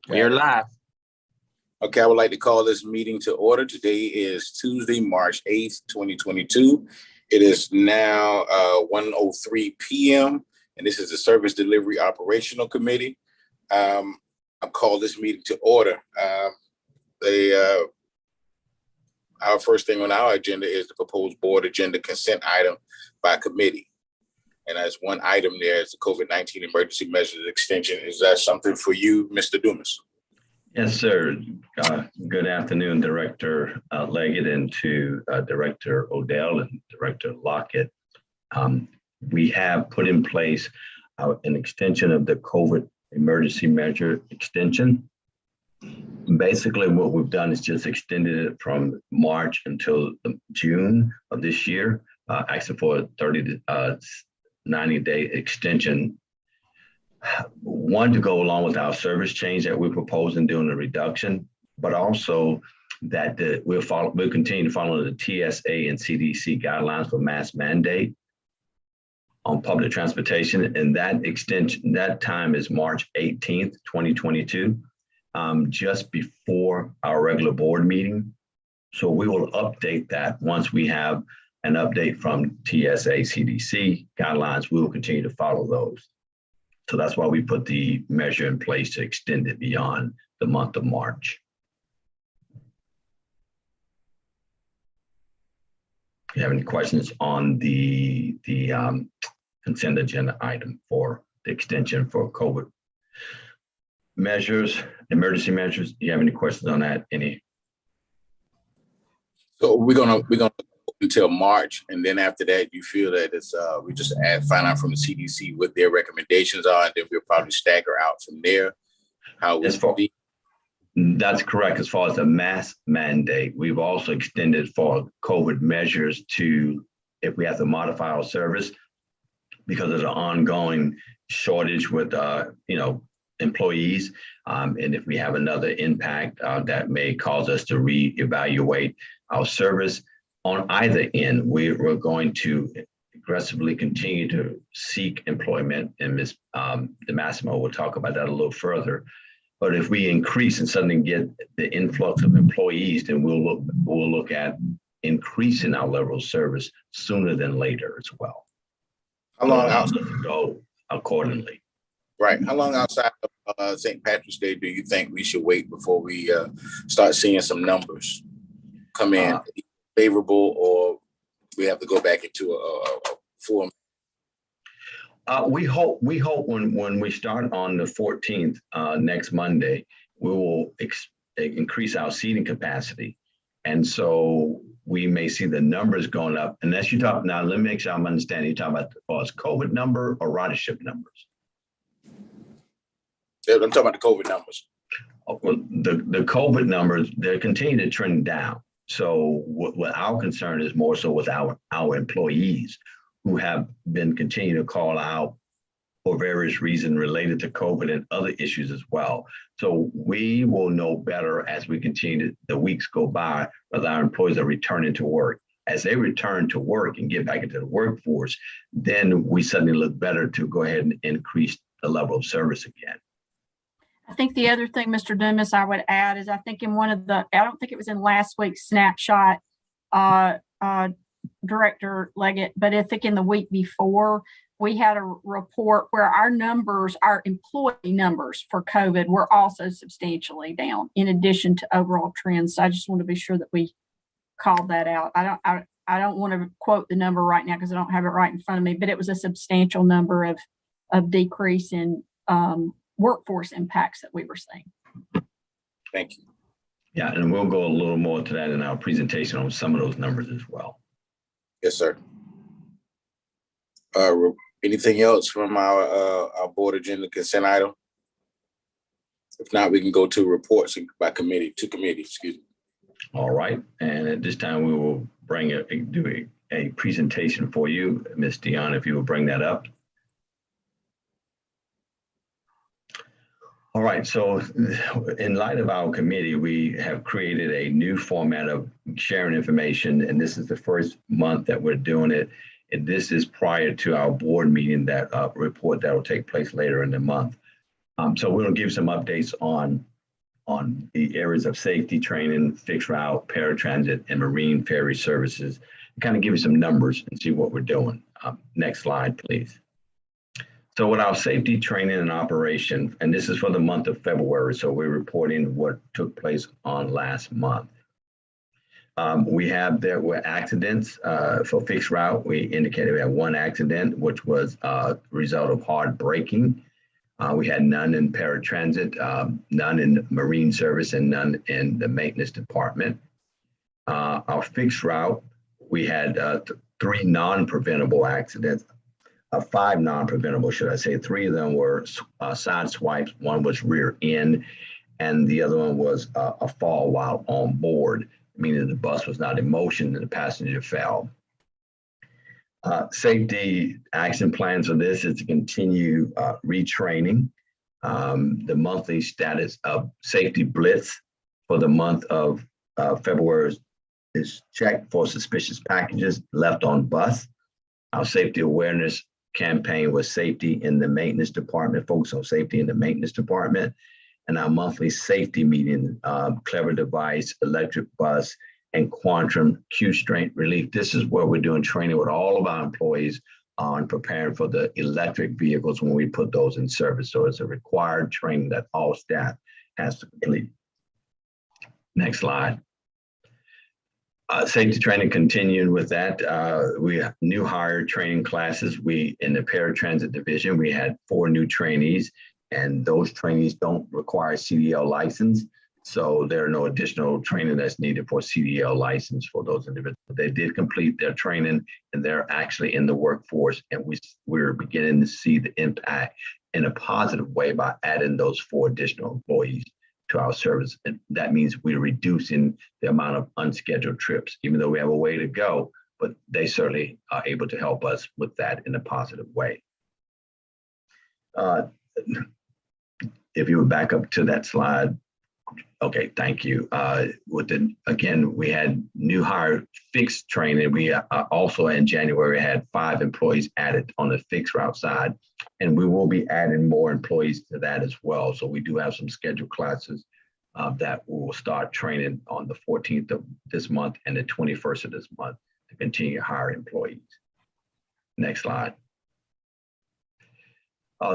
We are live. Okay, I would like to call this meeting to order. Today is Tuesday, March 8th, 2022. It is now 1:03 p.m. and this is the Service Delivery Operational Committee. I call this meeting to order. Our first thing on our agenda is the proposed board agenda consent item by committee. And as one item there is the COVID-19 emergency measures extension. Is that something for you, Mr. Dumas? Yes, sir. Good afternoon, Director Leggett, and to Director Odell and Director Lockett. We have put in place an extension of the COVID emergency measure extension. Basically, what we've done is just extended it from March until June of this year, asking for a 30 to 90-day extension. One, to go along with our service change that we're proposing doing a reduction, but also that we'll continue to follow the TSA and CDC guidelines for mask mandate on public transportation. And that extension, that time is March 18th, 2022, just before our regular board meeting. So we will update that once we have an update from TSA, CDC guidelines. We will continue to follow those. So that's why we put the measure in place to extend it beyond the month of March. Do you have any questions on the consent agenda item for the extension for COVID measures, emergency measures? Do you have any questions on that? Any? So we're gonna until March, and then after that, you feel that it's we just find out from the CDC what their recommendations are, and then we'll probably stagger out from there. That's correct. As far as the mask mandate, we've also extended for COVID measures to, if we have to modify our service because of the ongoing shortage with employees, and if we have another impact that may cause us to reevaluate our service. On either end, we're going to aggressively continue to seek employment, and Ms. DeMassimo will talk about that a little further. But if we increase and suddenly get the influx of employees, then we'll look at increasing our level of service sooner than later as well. How long outside to go accordingly? Right. How long outside of St. Patrick's Day do you think we should wait before we start seeing some numbers come in? Favorable, or we have to go back into a form? We hope when we start on the 14th next Monday, we will increase our seating capacity, and so we may see the numbers going up. Unless you talk now, let me make sure I'm understanding. You talking about as COVID number or ridership numbers? Yeah, I'm talking about the COVID numbers. Well, the COVID numbers, they're continuing to trend down. So what our concern is more so with our employees who have been continuing to call out for various reasons related to COVID and other issues as well. So we will know better as we continue the weeks go by whether our employees are returning to work. As they return to work and get back into the workforce, then we suddenly look better to go ahead and increase the level of service again. I think the other thing, Mr. Dumas, I would add is I think in one of I don't think it was in last week's snapshot, Director Leggett, but I think in the week before, we had a report where our employee numbers for COVID were also substantially down in addition to overall trends. So I just want to be sure that we called that out. I don't want to quote the number right now because I don't have it right in front of me, but it was a substantial number of decrease in workforce impacts that we were seeing. Thank you. Yeah, and we'll go a little more to that in our presentation on some of those numbers as well. Yes, sir. Anything else from our board agenda consent item? If not, we can go to reports by committee, to committee, excuse me. All right, and at this time we will do a presentation for you. Ms. Dion, if you will bring that up. All right, so in light of our committee, we have created a new format of sharing information, and this is the first month that we're doing it. And this is prior to our board meeting, that report that will take place later in the month. So we'll give some updates on on the areas of safety training, fixed route, paratransit, and marine ferry services. Kind of give you some numbers and see what we're doing. Next slide, please. So with our safety training and operation, and this is for the month of February, so we're reporting what took place on last month. There were accidents for fixed route. We indicated we had one accident, which was a result of hard braking. We had none in paratransit, none in marine service, and none in the maintenance department. Our fixed route, we had 3 non-preventable accidents, 5 non-preventable, should I say. 3 of them were side swipes, one was rear end, and the other one was a fall while on board, meaning the bus was not in motion and the passenger fell. Safety action plans for this is to continue retraining. The monthly status of safety blitz for the month of February is checked for suspicious packages left on bus. Our safety awareness campaign was safety in the maintenance department, focus on safety in the maintenance department. And our monthly safety meeting, clever device, electric bus, and quantum Q strength relief. This is where we're doing training with all of our employees on preparing for the electric vehicles when we put those in service. So it's a required training that all staff has to complete. Next slide. Safety training continued with that. We have new hire training classes. In the paratransit division, we had 4 new trainees, and those trainees don't require CDL license. So there are no additional training that's needed for CDL license for those individuals. They did complete their training and they're actually in the workforce, and we're beginning to see the impact in a positive way by adding those 4 additional employees to our service. And that means we're reducing the amount of unscheduled trips, even though we have a way to go, but they certainly are able to help us with that in a positive way. If you would back up to that slide. Okay, thank you. Again, we had new hire fixed training. We also in January had 5 employees added on the fixed route side, and we will be adding more employees to that as well. So we do have some scheduled classes that we will start training on the 14th of this month and the 21st of this month to continue to hire employees. Next slide.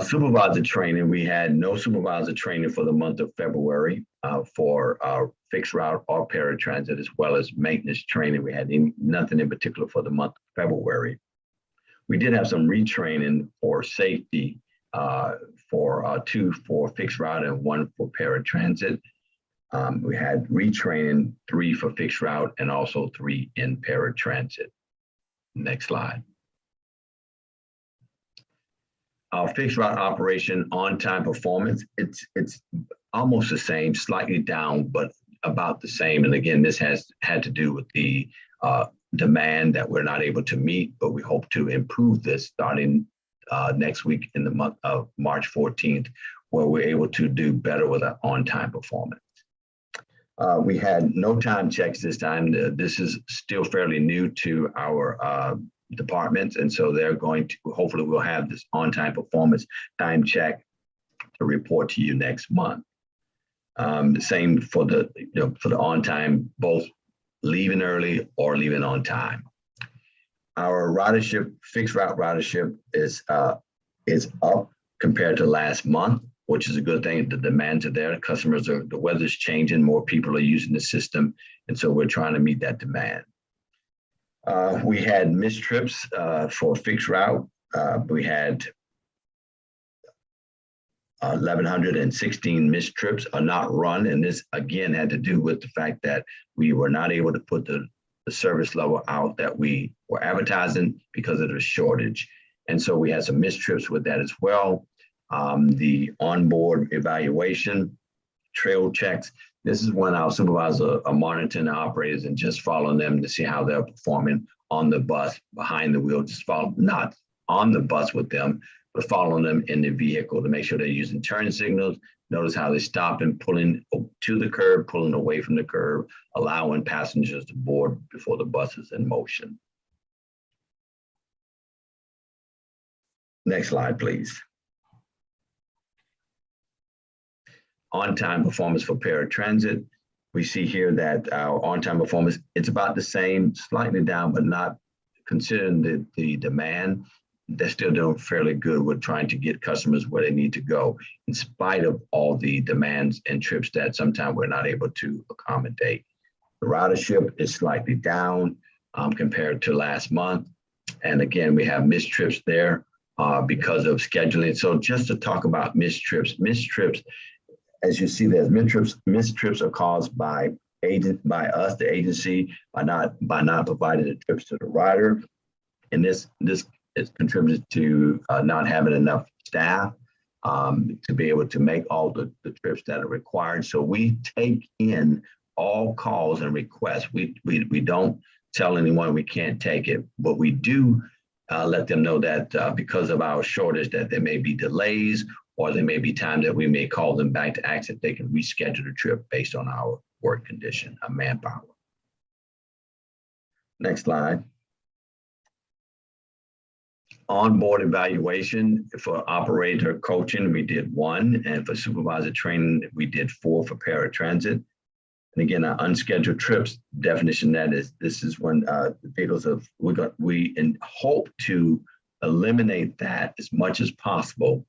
Supervisor training, we had no supervisor training for the month of February for our fixed route or paratransit, as well as maintenance training. We had nothing in particular for the month of February. We did have some retraining for safety for 2 for fixed route and 1 for paratransit. We had retraining 3 for fixed route and also 3 in paratransit. Next slide. Our fixed route operation on-time performance, it's almost the same, slightly down, but about the same. And again, this has had to do with the demand that we're not able to meet, but we hope to improve this starting next week in the month of March 14th, where we're able to do better with our on-time performance. We had no time checks this time. This is still fairly new to our departments, and so they're going to, hopefully we'll have this on-time performance time check to report to you next month. The same for the on-time, both leaving early or leaving on time. Our ridership, fixed route ridership is up compared to last month, which is a good thing. The demands are there. The weather's changing, more people are using the system, and so we're trying to meet that demand. We had missed trips for fixed route. We had 1,116 missed trips are not run. And this again had to do with the fact that we were not able to put the service level out that we were advertising because of the shortage. And so we had some missed trips with that as well. The onboard evaluation, trail checks. This is when our supervisors are monitoring the operators and just following them to see how they're performing on the bus, behind the wheel, not on the bus with them, but following them in the vehicle to make sure they're using turn signals. Notice how they stop and pulling to the curb, pulling away from the curb, allowing passengers to board before the bus is in motion. Next slide, please. On-time performance for paratransit. We see here that our on-time performance, it's about the same, slightly down, but not considering the demand. They're still doing fairly good with trying to get customers where they need to go, in spite of all the demands and trips that sometimes we're not able to accommodate. The ridership is slightly down compared to last month. And again, we have missed trips there because of scheduling. So just to talk about missed trips, as you see, there's missed trips are caused by us, the agency, by not providing the trips to the rider. And this is contributed to not having enough staff to be able to make all the trips that are required. So we take in all calls and requests. We don't tell anyone we can't take it, but we do let them know that because of our shortage, that there may be delays, or there may be times that we may call them back to ask if they can reschedule the trip based on our work condition, our manpower. Next slide. Onboard evaluation for operator coaching, we did 1, and for supervisor training, we did 4 for paratransit. And again, our unscheduled trips definition, this is when the vehicles we hope to eliminate that as much as possible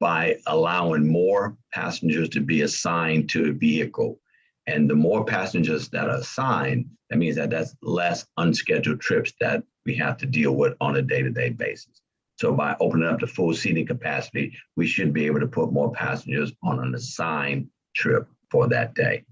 by allowing more passengers to be assigned to a vehicle. And the more passengers that are assigned, that means that that's less unscheduled trips that we have to deal with on a day-to-day basis. So by opening up the full seating capacity, we should be able to put more passengers on an assigned trip for that day.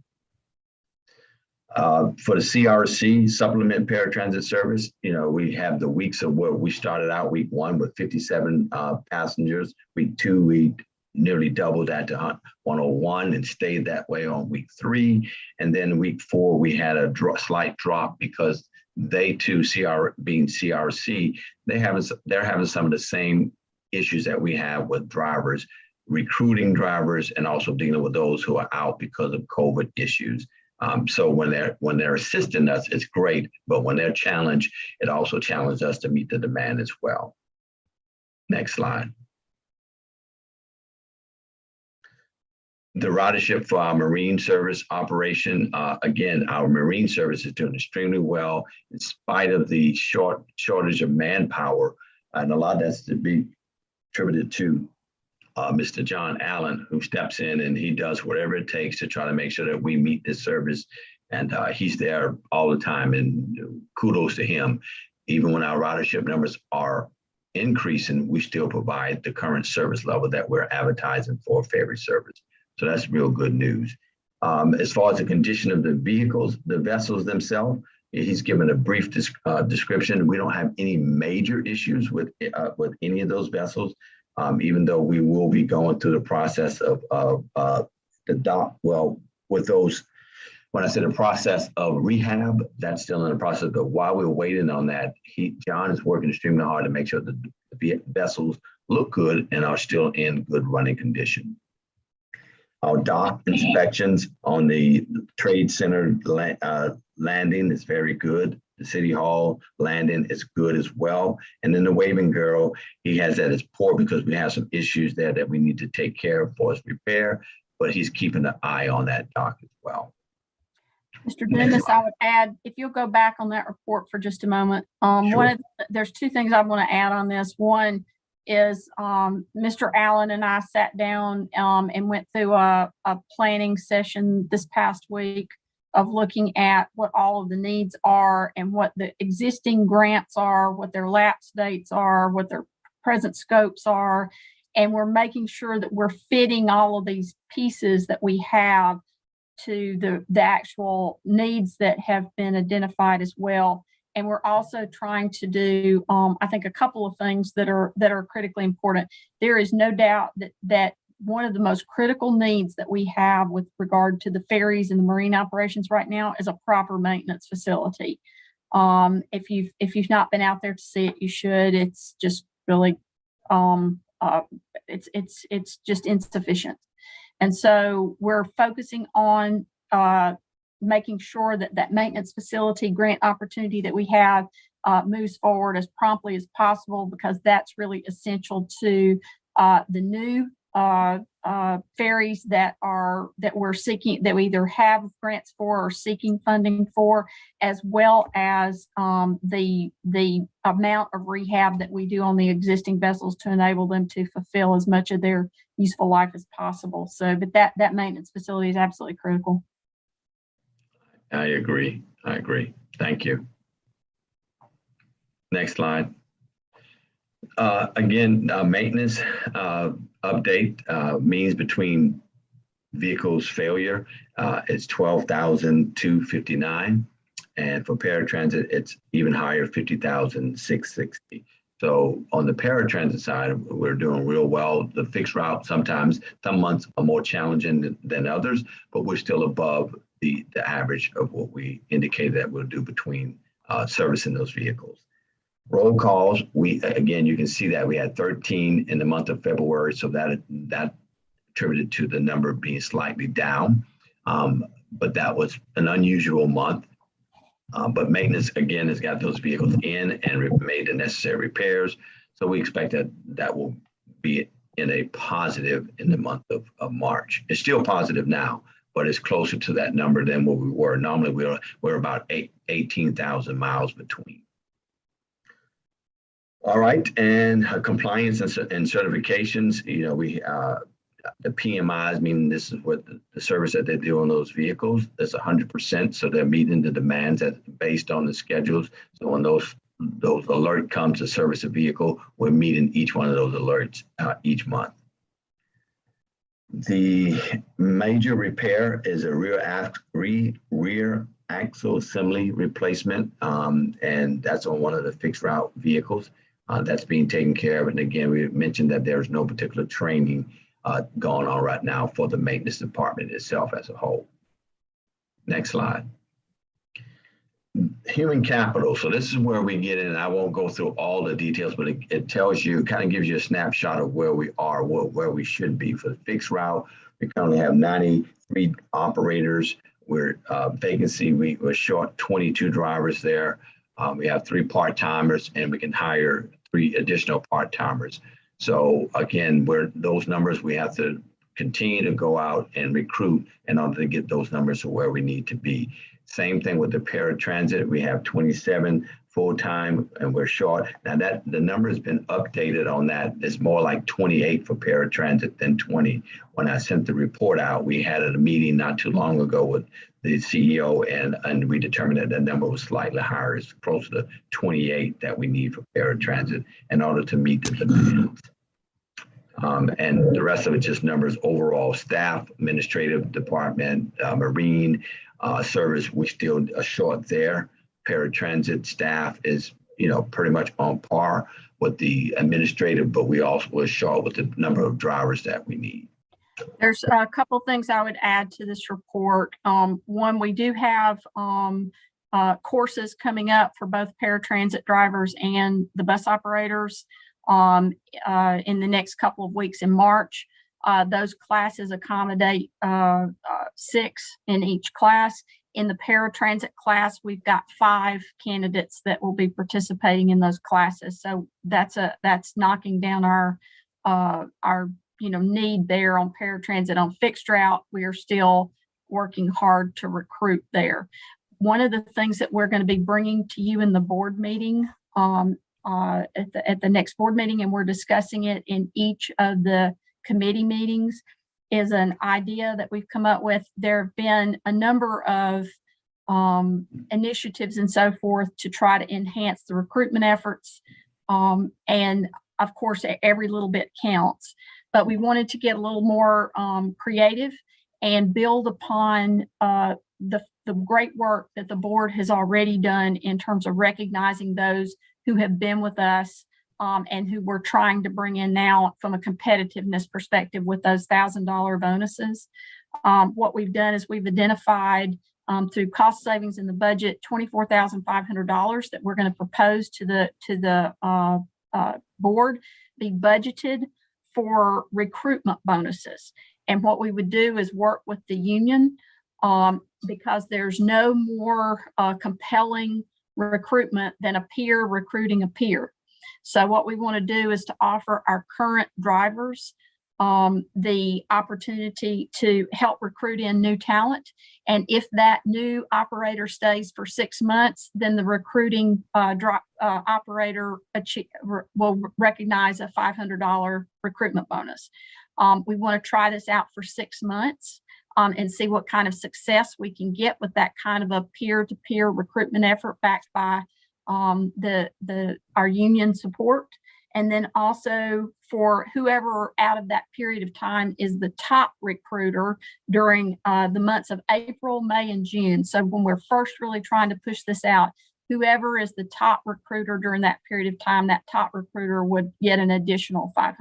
For the CRC, supplement paratransit service, we have the weeks of where we started out week 1 with 57 passengers. Week 2, we nearly doubled that to 101 and stayed that way on week 3. And then week 4, we had a slight drop because they too, being CRC, they're having some of the same issues that we have with drivers, recruiting drivers, and also dealing with those who are out because of COVID issues. So when they're assisting us, it's great, but when they're challenged, it also challenges us to meet the demand as well. Next slide. The ridership for our marine service operation, again, our marine service is doing extremely well in spite of the shortage of manpower, and a lot of that's to be attributed to Mr. John Allen, who steps in and he does whatever it takes to try to make sure that we meet this service. And he's there all the time, and kudos to him. Even when our ridership numbers are increasing, we still provide the current service level that we're advertising for ferry service. So that's real good news. As far as the condition of the vehicles, the vessels themselves, he's given a brief description. We don't have any major issues with any of those vessels. Even though we will be going through the process of the dock, well, with those, when I said the process of rehab, that's still in the process. But while we're waiting on that, John is working extremely hard to make sure that the vessels look good and are still in good running condition. Our dock inspections on the Trade Center landing is very good. The City Hall landing is good as well. And then the Waving Girl, he has that as poor because we have some issues there that we need to take care of for his repair, but he's keeping an eye on that dock as well. Mr. Dennis, I would add, if you'll go back on that report for just a moment, Sure. There's 2 things I want to add on this. One is Mr. Allen and I sat down and went through a planning session this past week of looking at what all of the needs are and what the existing grants are, what their lapse dates are, what their present scopes are. And we're making sure that we're fitting all of these pieces that we have to the actual needs that have been identified as well. And we're also trying to do, I think, a couple of things that are critically important. There is no doubt that one of the most critical needs that we have with regard to the ferries and the marine operations right now is a proper maintenance facility. If you've not been out there to see it, you should. It's just really, it's just insufficient. And so we're focusing on making sure that that maintenance facility grant opportunity that we have moves forward as promptly as possible, because that's really essential to the new ferries that we're seeking, that we either have grants for or seeking funding for, as well as the amount of rehab that we do on the existing vessels to enable them to fulfill as much of their useful life as possible. So, but that maintenance facility is absolutely critical. I agree. Thank you. Next slide. Again, maintenance update means between vehicles failure, it's 12,259, and for paratransit it's even higher, 50,660. So on the paratransit side, we're doing real well. The fixed route, sometimes some months are more challenging than others, but we're still above the average of what we indicated that we'll do between servicing those vehicles. Roll calls, again, you can see that we had 13 in the month of February, so that attributed to the number being slightly down, but that was an unusual month. But maintenance, again, has got those vehicles in and made the necessary repairs, so we expect that will be in a positive in the month of March. It's still positive now, but it's closer to that number than what we were. Normally, we're about 18,000 miles between. All right, and compliance and certifications, you know, the PMIs, meaning this is what the service that they do on those vehicles, that's 100%. So they're meeting the demands based on the schedules. So when those alert comes to service a vehicle, we're meeting each one of those alerts each month. The major repair is a rear axle assembly replacement, and that's on one of the fixed route vehicles. That's being taken care of. And again, we mentioned that there's no particular training going on right now for the maintenance department itself as a whole. Next slide. Human capital. So this is where we get in. I won't go through all the details, but it tells you, kind of gives you a snapshot of where we are, where we should be. For the fixed route, we currently have 93 operators. We're vacancy, we're short 22 drivers there. We have 3 part-timers, and we can hire 3 additional part-timers. So again, those numbers, we have to continue to go out and recruit in order to get those numbers to where we need to be. Same thing with the paratransit. We have 27 full-time, and we're short. Now the number has been updated on that. It's more like 28 for paratransit than 20. When I sent the report out, we had a meeting not too long ago with the CEO, and we determined that number was slightly higher. It's close to 28 that we need for paratransit in order to meet the demands. And the rest of it just numbers overall. Staff, administrative department, marine service, we still are short there. Paratransit staff is, you know, pretty much on par with the administrative, but we also were short with the number of drivers that we need. There's a couple things I would add to this report. One, we do have courses coming up for both paratransit drivers and the bus operators in the next couple of weeks in March. Those classes accommodate 6 in each class. In the paratransit class, we've got 5 candidates that will be participating in those classes. So that's knocking down our need there on paratransit. On fixed route, we are still working hard to recruit there. One of the things that we're going to be bringing to you in the board meeting at the next board meeting, and we're discussing it in each of the committee meetings, is an idea that we've come up with. There have been a number of initiatives and so forth to try to enhance the recruitment efforts. And of course, every little bit counts, but we wanted to get a little more creative and build upon the great work that the board has already done in terms of recognizing those who have been with us and who we're trying to bring in now from a competitiveness perspective with those $1,000 bonuses. What we've done is we've identified through cost savings in the budget $24,500 that we're going to propose to the board be budgeted for recruitment bonuses. And what we would do is work with the union because there's no more compelling recruitment than a peer recruiting a peer. So what we want to do is to offer our current drivers the opportunity to help recruit in new talent. And if that new operator stays for 6 months, then the recruiting operator will recognize a $500 recruitment bonus. We want to try this out for 6 months and see what kind of success we can get with that kind of a peer-to-peer recruitment effort backed by our union support. And then also for whoever out of that period of time is the top recruiter during the months of April, May, and June. So when we're first really trying to push this out, whoever is the top recruiter during that period of time, that top recruiter would get an additional $500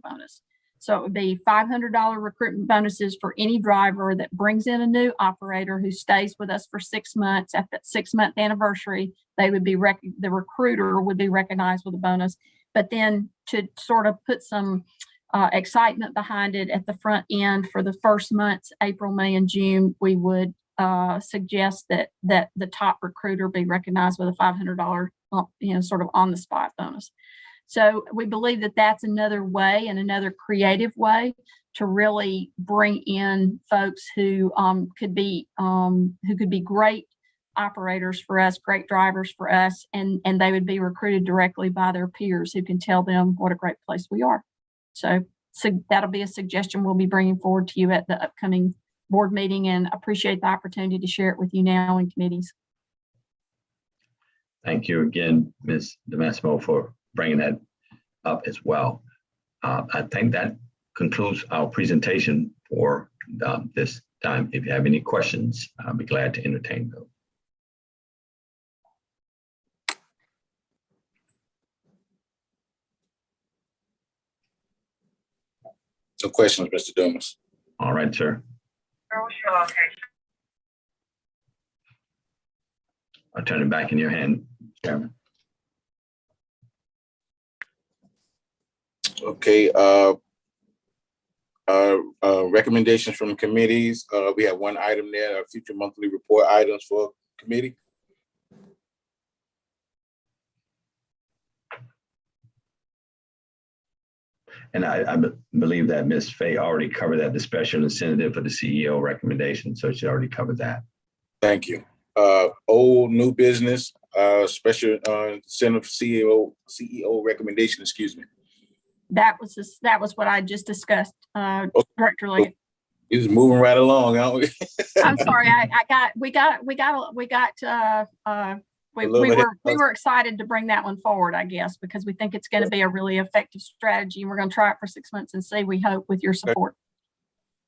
bonus. So it would be $500 recruitment bonuses for any driver that brings in a new operator who stays with us for 6 months. At that 6-month anniversary, they would be the recruiter would be recognized with a bonus. But then to sort of put some excitement behind it at the front end for the first months, April, May, and June, we would suggest that the top recruiter be recognized with a $500, sort of on the spot bonus. So we believe that that's another way and another creative way to really bring in folks who could be great operators for us, great drivers for us, and they would be recruited directly by their peers who can tell them what a great place we are. So that'll be a suggestion we'll be bringing forward to you at the upcoming board meeting, and appreciate the opportunity to share it with you now in committees. Thank you again, Ms. DeMassimo, for bringing that up as well. I think that concludes our presentation for this time. If you have any questions, I'll be glad to entertain them. No questions, Mr. Dumas. All right, sir. I'll turn it back in your hand, Chairman. Okay. Recommendations from committees. We have one item there, future monthly report items for committee. And I believe that Ms. Fay already covered that, the special incentive for the CEO recommendation. So she already covered that. Thank you. Old new business, special incentive CEO recommendation, excuse me. That was what I just discussed, Director Leggett. He's moving right along, aren't we? I'm sorry, we were excited to bring that one forward, I guess, because we think it's going to be a really effective strategy, and we're going to try it for 6 months and see, we hope, with your support.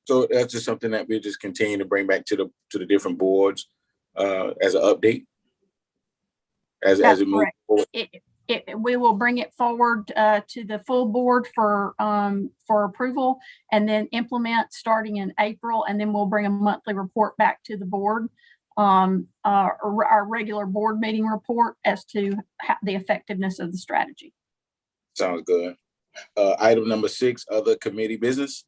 So that's just something that we just continue to bring back to the different boards as an update as it moves forward. We will bring it forward to the full board for approval, and then implement starting in April, and then we'll bring a monthly report back to the board, our regular board meeting report as to the effectiveness of the strategy. Sounds good. Item number 6, other committee business.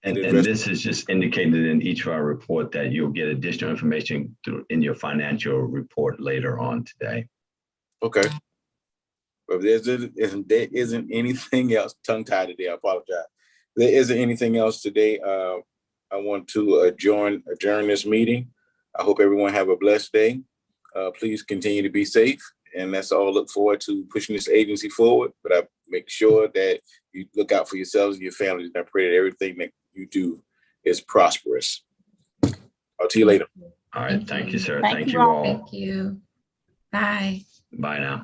And this is just indicated in each of our report that you'll get additional information in your financial report later on today. Okay. But there isn't anything else, tongue-tied today, I apologize. There isn't anything else today. I want to adjourn this meeting. I hope everyone have a blessed day. Please continue to be safe. And that's all. Look forward to pushing this agency forward. But I make sure that you look out for yourselves and your families. And I pray that everything that you do is prosperous. I'll see you later. All right. Thank you, sir. Thank Thank you you all. Thank you. Bye. Bye now.